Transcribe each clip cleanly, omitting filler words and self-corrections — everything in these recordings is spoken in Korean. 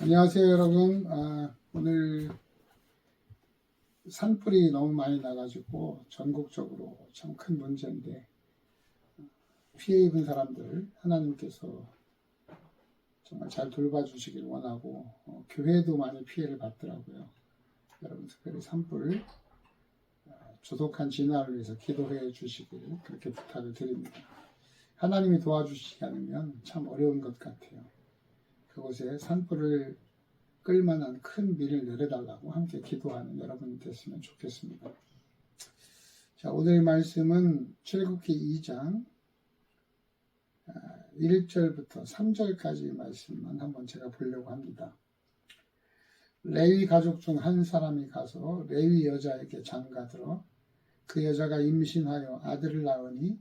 안녕하세요, 여러분. 오늘 산불이 너무 많이 나가지고 전국적으로 참 큰 문제인데 피해 입은 사람들 하나님께서 정말 잘 돌봐주시길 원하고 교회도 많이 피해를 받더라고요. 여러분 특별히 산불 조속한 진화를 위해서 기도해 주시길 그렇게 부탁을 드립니다. 하나님이 도와주시지 않으면 참 어려운 것 같아요. 그곳에 산불을 끌만한 큰 비를 내려달라고 함께 기도하는 여러분이 됐으면 좋겠습니다. 자, 오늘 말씀은 출애굽기 2장 1절부터 3절까지 말씀만 한번 제가 보려고 합니다. 레위 가족 중 한 사람이 가서 레위 여자에게 장가들어 그 여자가 임신하여 아들을 낳으니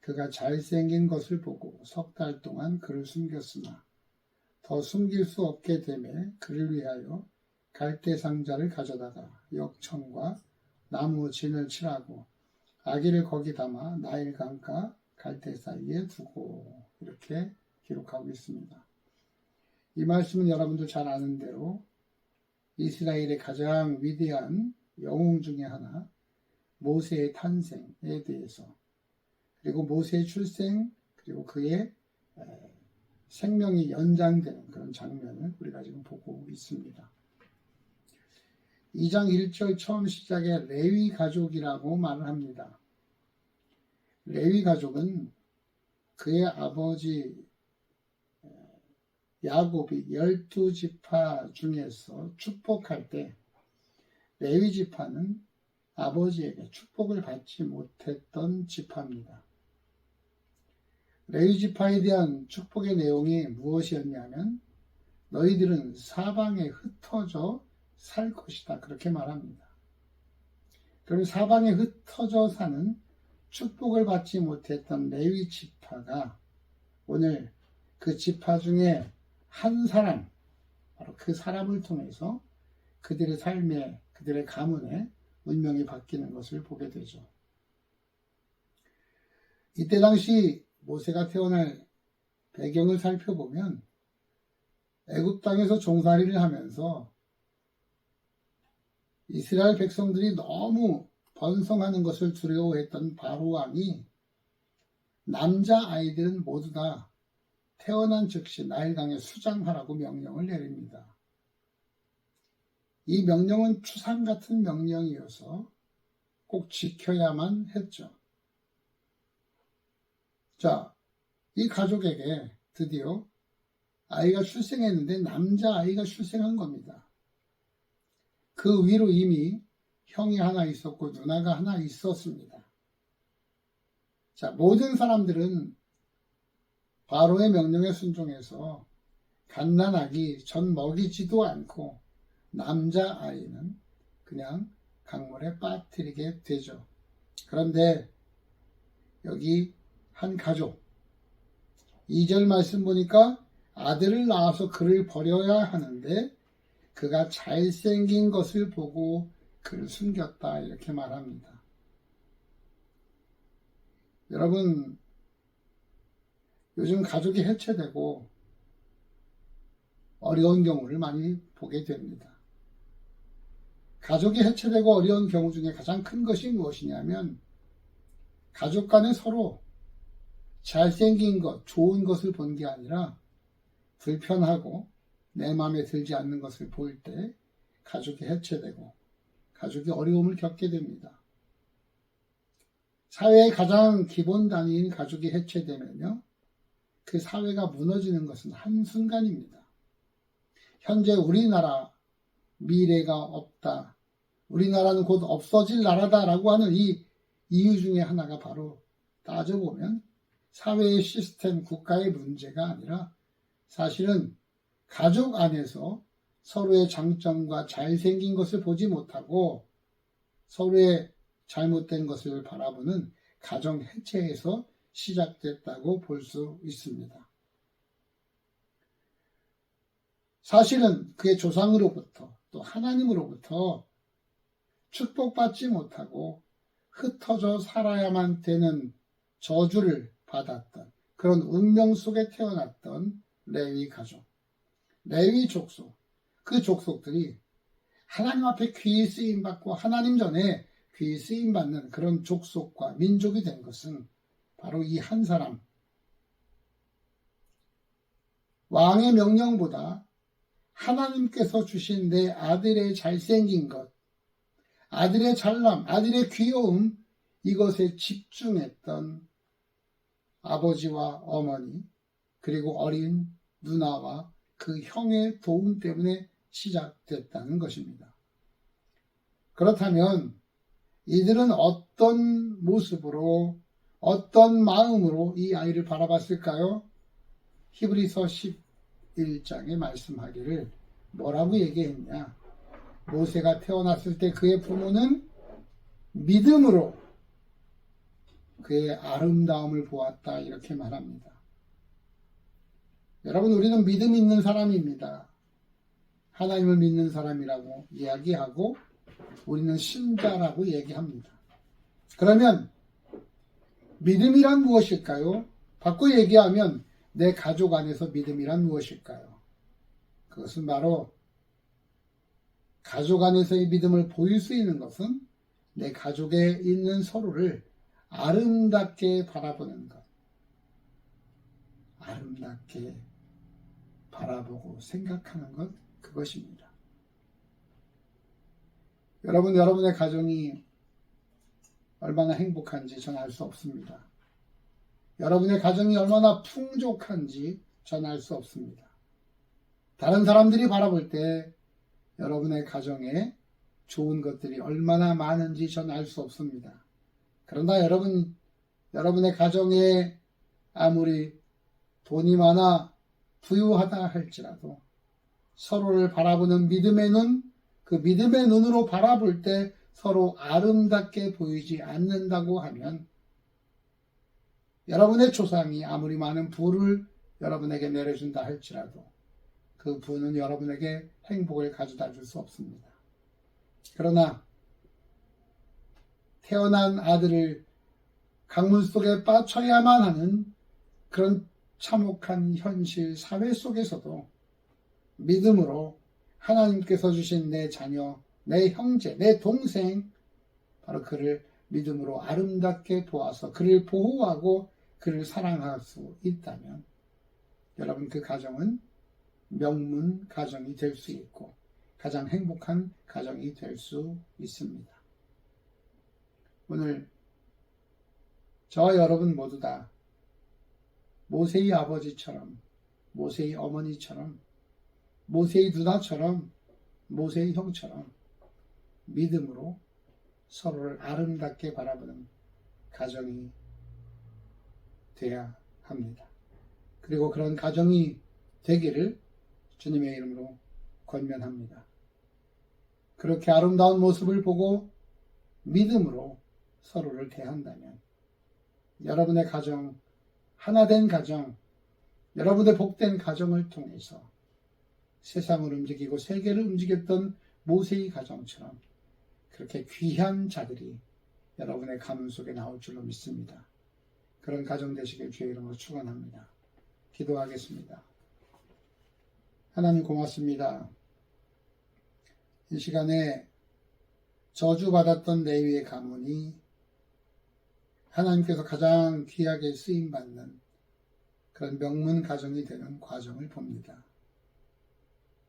그가 잘생긴 것을 보고 석 달 동안 그를 숨겼으나 더 숨길 수 없게 되매 그를 위하여 갈대 상자를 가져다가 역청과 나무 진을 칠하고 아기를 거기 담아 나일 강가 갈대 사이에 두고 이렇게 기록하고 있습니다. 이 말씀은 여러분도 잘 아는 대로 이스라엘의 가장 위대한 영웅 중에 하나 모세의 탄생에 대해서 그리고 모세의 출생 그리고 그의 생명이 연장되는 그런 장면을 우리가 지금 보고 있습니다. 2장 1절 처음 시작에 레위 가족이라고 말을 합니다. 레위 가족은 그의 아버지 야곱이 12지파 중에서 축복할 때 레위 지파는 아버지에게 축복을 받지 못했던 지파입니다. 레위 지파에 대한 축복의 내용이 무엇이었냐면 너희들은 사방에 흩어져 살 것이다 그렇게 말합니다. 그럼 사방에 흩어져 사는 축복을 받지 못했던 레위 지파가 오늘 그 지파 중에 한 사람 바로 그 사람을 통해서 그들의 삶에 그들의 가문에 운명이 바뀌는 것을 보게 되죠. 이때 당시 모세가 태어날 배경을 살펴보면 애굽 땅에서 종살이를 하면서 이스라엘 백성들이 너무 번성하는 것을 두려워했던 바로 왕이 남자아이들은 모두 다 태어난 즉시 나일강에 수장하라고 명령을 내립니다. 이 명령은 추상 같은 명령이어서 꼭 지켜야만 했죠. 자, 이 가족에게 드디어 아이가 출생했는데 남자아이가 출생한 겁니다. 그 위로 이미 형이 하나 있었고 누나가 하나 있었습니다. 자, 모든 사람들은 바로의 명령에 순종해서 갓난아기 전 먹이지도 않고 남자아이는 그냥 강물에 빠뜨리게 되죠. 그런데 여기 한 가족 2절 말씀 보니까 아들을 낳아서 그를 버려야 하는데 그가 잘생긴 것을 보고 그를 숨겼다 이렇게 말합니다. 여러분 요즘 가족이 해체되고 어려운 경우를 많이 보게 됩니다. 가족이 해체되고 어려운 경우 중에 가장 큰 것이 무엇이냐면 가족 간에 서로 잘생긴 것, 좋은 것을 본 게 아니라 불편하고 내 마음에 들지 않는 것을 볼 때 가족이 해체되고 가족이 어려움을 겪게 됩니다. 사회의 가장 기본 단위인 가족이 해체되면요. 그 사회가 무너지는 것은 한순간입니다. 현재 우리나라 미래가 없다. 우리나라는 곧 없어질 나라다라고 하는 이 이유 중에 하나가 바로 따져보면 사회의 시스템, 국가의 문제가 아니라 사실은 가족 안에서 서로의 장점과 잘생긴 것을 보지 못하고 서로의 잘못된 것을 바라보는 가정 해체에서 시작됐다고 볼 수 있습니다. 사실은 그의 조상으로부터 또 하나님으로부터 축복받지 못하고 흩어져 살아야만 되는 저주를 받았던 그런 운명 속에 태어났던 레위 가족, 레위 족속, 그 족속들이 하나님 앞에 귀히 쓰임받고 하나님 전에 귀히 쓰임받는 그런 족속과 민족이 된 것은 바로 이 한 사람, 왕의 명령보다 하나님께서 주신 내 아들의 잘생긴 것, 아들의 잘남, 아들의 귀여움, 이것에 집중했던 아버지와 어머니, 그리고 어린 누나와 그 형의 도움 때문에 시작됐다는 것입니다. 그렇다면 이들은 어떤 모습으로, 어떤 마음으로 이 아이를 바라봤을까요? 히브리서 11장에 말씀하기를 뭐라고 얘기했냐? 모세가 태어났을 때 그의 부모는 믿음으로 그의 아름다움을 보았다, 이렇게 말합니다. 여러분, 우리는 믿음 있는 사람입니다. 하나님을 믿는 사람이라고 이야기하고 우리는 신자라고 얘기합니다. 그러면 믿음이란 무엇일까요? 바꿔 얘기하면 내 가족 안에서 믿음이란 무엇일까요? 그것은 바로 가족 안에서의 믿음을 보일 수 있는 것은 내 가족에 있는 서로를 아름답게 바라보는 것. 아름답게 바라보고 생각하는 것, 그것입니다. 여러분, 여러분의 가정이 얼마나 행복한지 전 알 수 없습니다. 여러분의 가정이 얼마나 풍족한지 전 알 수 없습니다. 다른 사람들이 바라볼 때 여러분의 가정에 좋은 것들이 얼마나 많은지 전 알 수 없습니다. 그러나 여러분의 가정에 아무리 돈이 많아 부유하다 할지라도 서로를 바라보는 믿음의 눈, 그 믿음의 눈으로 바라볼 때 서로 아름답게 보이지 않는다고 하면 여러분의 조상이 아무리 많은 부를 여러분에게 내려준다 할지라도 그 부는 여러분에게 행복을 가져다 줄 수 없습니다. 그러나 태어난 아들을 강물 속에 빠쳐야만 하는 그런 참혹한 현실 사회 속에서도 믿음으로 하나님께서 주신 내 자녀, 내 형제, 내 동생, 바로 그를 믿음으로 아름답게 보아서 그를 보호하고 그를 사랑할 수 있다면 여러분, 그 가정은 명문 가정이 될 수 있고 가장 행복한 가정이 될 수 있습니다. 오늘 저와 여러분 모두 다 모세의 아버지처럼, 모세의 어머니처럼, 모세의 누나처럼, 모세의 형처럼 믿음으로 서로를 아름답게 바라보는 가정이 되어야 합니다. 그리고 그런 가정이 되기를 주님의 이름으로 권면합니다. 그렇게 아름다운 모습을 보고 믿음으로 서로를 대한다면 여러분의 가정, 하나된 가정, 여러분의 복된 가정을 통해서 세상을 움직이고 세계를 움직였던 모세의 가정처럼 그렇게 귀한 자들이 여러분의 가문 속에 나올 줄로 믿습니다. 그런 가정 되시길 주의 이름으로 축원합니다. 기도하겠습니다. 하나님, 고맙습니다. 이 시간에 저주받았던 레위의 가문이 하나님께서 가장 귀하게 쓰임받는 그런 명문 가정이 되는 과정을 봅니다.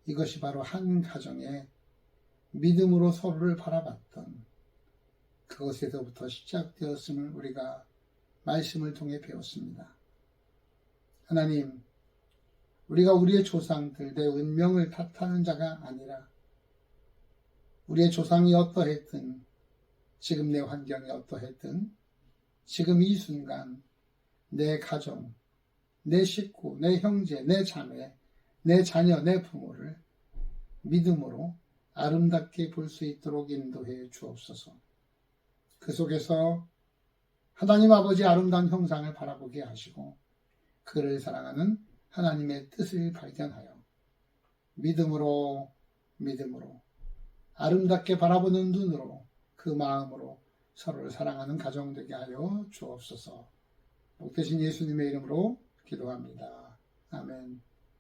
이것이 바로 한 가정의 믿음으로 서로를 바라봤던 그것에서부터 시작되었음을 우리가 말씀을 통해 배웠습니다. 하나님, 우리가 우리의 조상들, 내 운명을 탓하는 자가 아니라 우리의 조상이 어떠했든, 지금 내 환경이 어떠했든, 지금 이 순간 내 가정, 내 식구, 내 형제, 내 자매, 내 자녀, 내 부모를 믿음으로 아름답게 볼 수 있도록 인도해 주옵소서. 그 속에서 하나님 아버지 아름다운 형상을 바라보게 하시고 그를 사랑하는 하나님의 뜻을 발견하여 믿음으로 아름답게 바라보는 눈으로 그 마음으로 서로를 사랑하는 가정 되게 하여 주옵소서. 복 되신 예수님의 이름으로 기도합니다. 아멘.